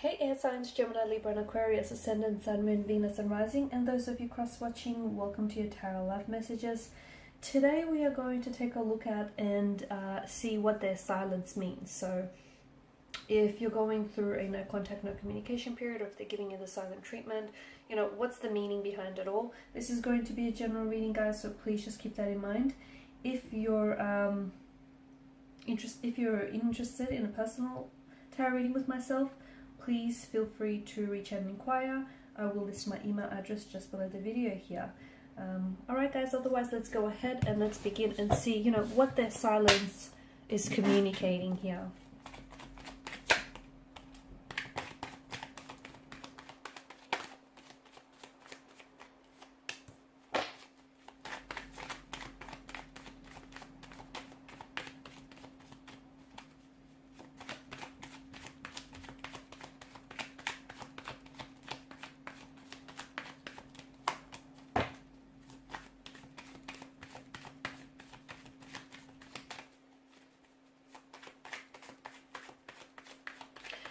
Hey air signs, Gemini, Libra and Aquarius, Ascendant, Sun, Moon, Venus and Rising, and those of you cross-watching, welcome to your Tarot Love Messages. Today we are going to take a look at and see what their silence means. So if you're going through a no contact, no communication period, or if they're giving you the silent treatment, you know, what's the meaning behind it all? This is going to be a general reading, guys, so please just keep that in mind. If you're interested in a personal tarot reading with myself, please feel free to reach out and inquire. I will list my email address just below the video here. Alright guys, otherwise let's go ahead and let's begin and see, you know, what their silence is communicating here.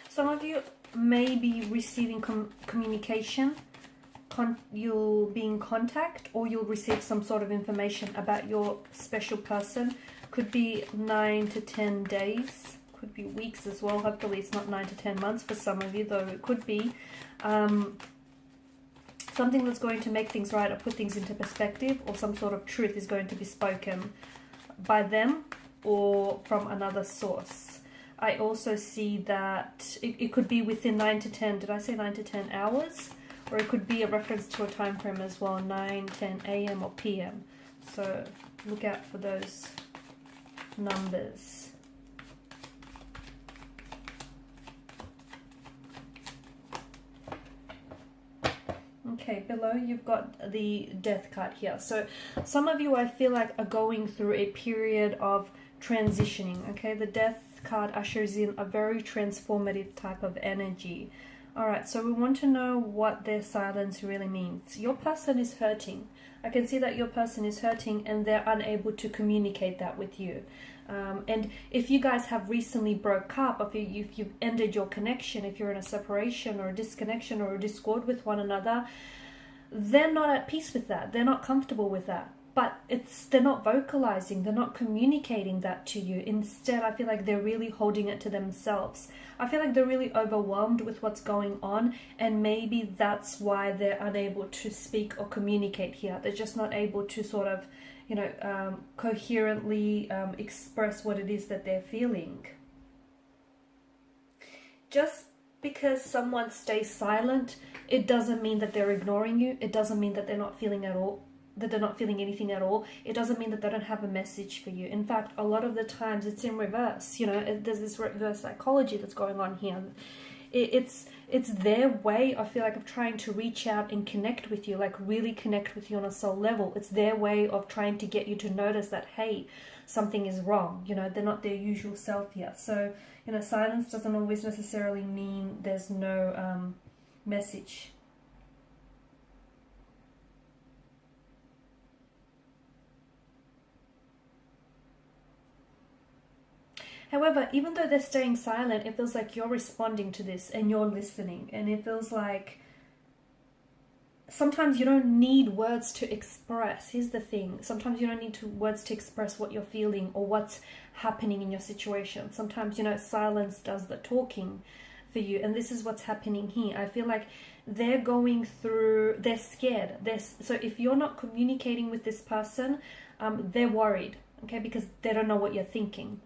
Some of you may be receiving communication, you'll be in contact, or you'll receive some sort of information about your special person. Could be 9 to 10 days, could be weeks as well. Hopefully it's not 9 to 10 months for some of you, though it could be. Something that's going to make things right or put things into perspective, or some sort of truth is going to be spoken by them or from another source. I also see that it could be within 9 to 10, did I say 9 to 10 hours? Or it could be a reference to a time frame as well, 9, 10 a.m. or p.m. So look out for those numbers. Okay, below you've got the Death card here. So some of you, I feel like, are going through a period of transitioning. Okay, the Death card ushers in a very transformative type of energy. All right, so we want to know what their silence really means. Your person is hurting. I can see that your person is hurting and they're unable to communicate that with you. And if you guys have recently broke up, if you've ended your connection, if you're in a separation or a disconnection or a discord with one another, they're not at peace with that. They're not comfortable with that. But they're not vocalizing, they're not communicating that to you. Instead, I feel like they're really holding it to themselves. I feel like they're really overwhelmed with what's going on, and maybe that's why they're unable to speak or communicate here. They're just not able to sort of, you know, coherently express what it is that they're feeling. Just because someone stays silent, it doesn't mean that they're ignoring you. It doesn't mean that they're not feeling at all. That they're not feeling anything at all. It doesn't mean that they don't have a message for you. In fact, a lot of the times it's in reverse. You know, there's this reverse psychology that's going on here. It's their way, I feel like, of trying to reach out and connect with you, like really connect with you on a soul level. It's their way of trying to get you to notice that, hey, something is wrong. You know, they're not their usual self here. So, you know, silence doesn't always necessarily mean there's no message. However, even though they're staying silent, it feels like you're responding to this and you're listening. And it feels like sometimes you don't need words to express. Here's the thing. Sometimes you don't need words to express what you're feeling or what's happening in your situation. Sometimes, you know, silence does the talking for you. And this is what's happening here. I feel like they're going through, they're scared. So if you're not communicating with this person, they're worried, okay, because they don't know what you're thinking.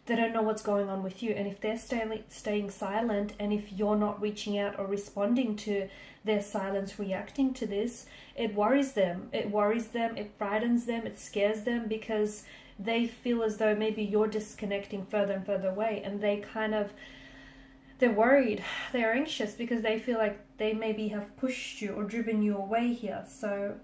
They don't know what's going on with you. And if they're staying silent, and if you're not reaching out or responding to their silence, reacting to this, it worries them. It worries them, it frightens them, it scares them, because they feel as though maybe you're disconnecting further and further away, and they're worried, they're anxious, because they feel like they maybe have pushed you or driven you away here. So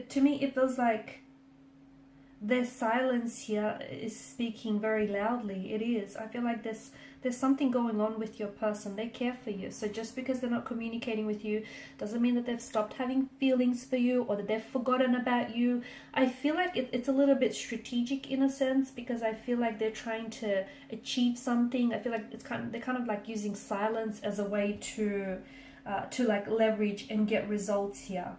to me, it feels like their silence here is speaking very loudly. It is. I feel like there's something going on with your person. They care for you. So just because they're not communicating with you doesn't mean that they've stopped having feelings for you or that they've forgotten about you. I feel like it's a little bit strategic in a sense, because I feel like they're trying to achieve something. I feel like they're kind of like using silence as a way to like leverage and get results here.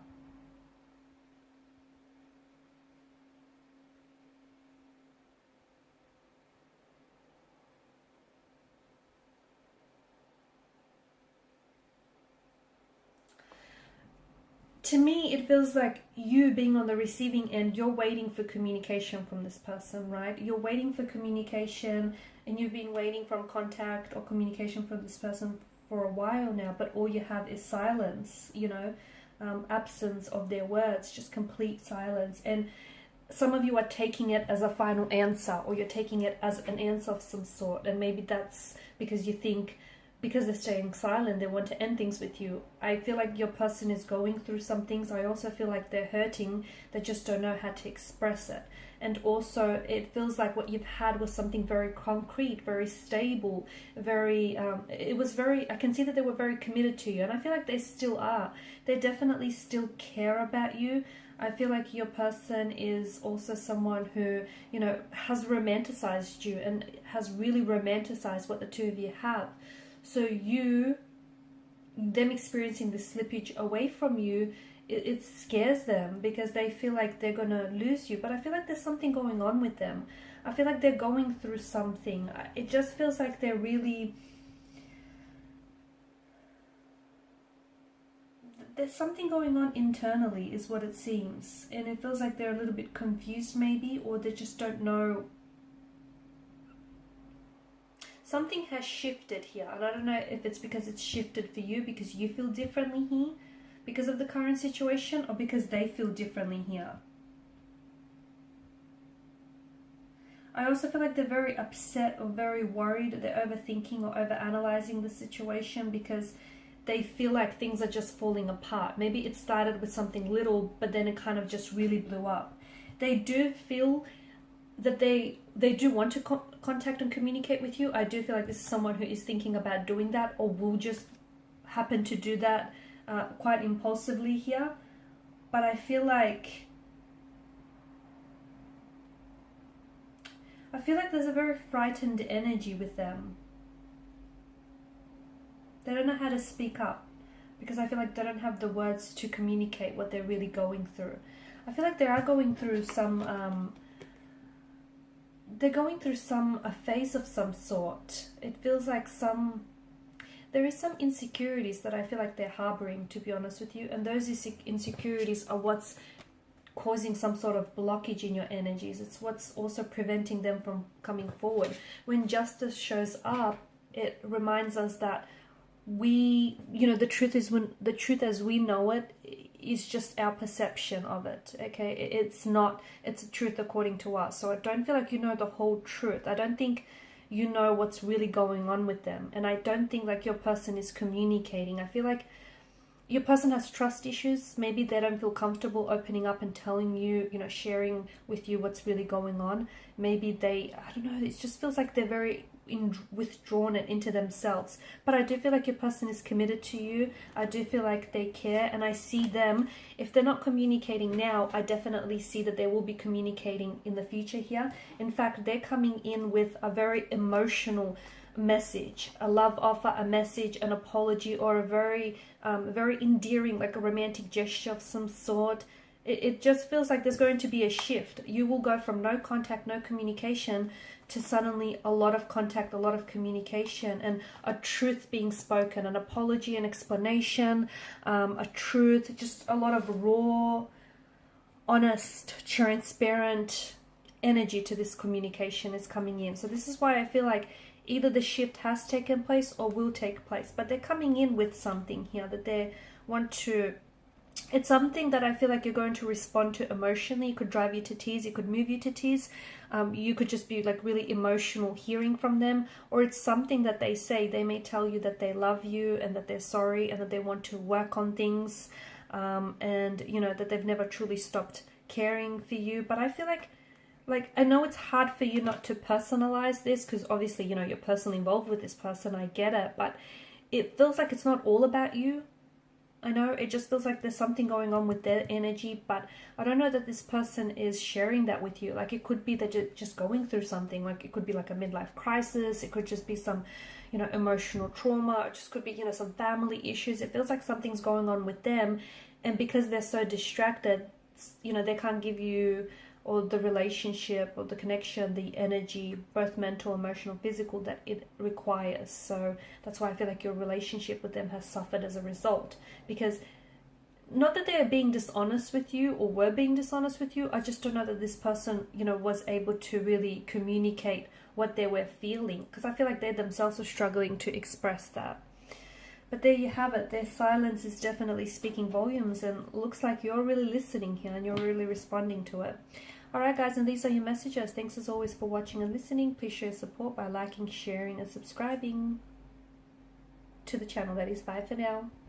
To me, it feels like you being on the receiving end, you're waiting for communication from this person, right? You're waiting for communication, and you've been waiting for contact or communication from this person for a while now, but all you have is silence, you know, absence of their words, just complete silence. And some of you are taking it as a final answer, or you're taking it as an answer of some sort, and maybe that's because you think, because they're staying silent, they want to end things with you. I feel like your person is going through some things. I also feel like they're hurting. They just don't know how to express it. And also, it feels like what you've had was something very concrete, very stable, very, it was very, I can see that they were very committed to you. And I feel like they still are. They definitely still care about you. I feel like your person is also someone who, you know, has romanticized you and has really romanticized what the two of you have. So them experiencing the slippage away from you, it scares them, because they feel like they're going to lose you. But I feel like there's something going on with them. I feel like they're going through something. It just feels like they're really... There's something going on internally is what it seems. And it feels like they're a little bit confused maybe, or they just don't know. Something has shifted here, and I don't know if it's because it's shifted for you because you feel differently here because of the current situation, or because they feel differently here. I also feel like they're very upset or very worried. They're overthinking or overanalyzing the situation because they feel like things are just falling apart. Maybe it started with something little, but then it kind of just really blew up. They do feel that they do want to contact and communicate with you. I do feel like this is someone who is thinking about doing that, or will just happen to do that quite impulsively here. But I feel like there's a very frightened energy with them. They don't know how to speak up, because I feel like they don't have the words to communicate what they're really going through. I feel like they are going through some a phase of some sort. It feels like there is some insecurities that I feel like they're harboring, to be honest with you, and those insecurities are what's causing some sort of blockage in your energies. It's what's also preventing them from coming forward. When justice shows up, it reminds us that the truth as we know it is just our perception of it. Okay, it's a truth according to us. So I don't feel like you know the whole truth. I don't think you know what's really going on with them, and I don't think like your person is communicating. I feel like your person has trust issues. Maybe they don't feel comfortable opening up and telling you, sharing with you what's really going on. Maybe I don't know, it just feels like they're very withdrawn and into themselves. But I do feel like your person is committed to you. I do feel like they care, and I see them, if they're not communicating now, I definitely see that they will be communicating in the future here. In fact, they're coming in with a very emotional message, a love offer, a message, an apology, or a very endearing, like a romantic gesture of some sort. It just feels like there's going to be a shift. You will go from no contact, no communication, to suddenly a lot of contact, a lot of communication, and a truth being spoken, an apology, an explanation, a truth, just a lot of raw, honest, transparent energy to this communication is coming in. So this is why I feel like either the shift has taken place or will take place, but they're coming in with something here that they want to... It's something that I feel like you're going to respond to emotionally. It could drive you to tears. It could move you to tears. You could just be like really emotional hearing from them. Or it's something that they say. They may tell you that they love you and that they're sorry and that they want to work on things. And, that they've never truly stopped caring for you. But I feel like like, I know it's hard for you not to personalize this because obviously, you know, you're personally involved with this person. I get it, but it feels like it's not all about you. I know it just feels like there's something going on with their energy, but I don't know that this person is sharing that with you. Like, it could be that you're just going through something. Like, it could be like a midlife crisis. It could just be some, you know, emotional trauma. It just could be, you know, some family issues. It feels like something's going on with them, and because they're so distracted, you know, they can't give you, or the relationship or the connection, the energy, both mental, emotional, physical, that it requires. So that's why I feel like your relationship with them has suffered as a result. Because not that they are being dishonest with you or were being dishonest with you, I just don't know that this person, you know, was able to really communicate what they were feeling, because I feel like they themselves are struggling to express that. But there you have it. Their silence is definitely speaking volumes, and looks like you're really listening here and you're really responding to it. Alright guys, and these are your messages. Thanks as always for watching and listening. Please show your support by liking, sharing and subscribing to the channel. That is bye for now.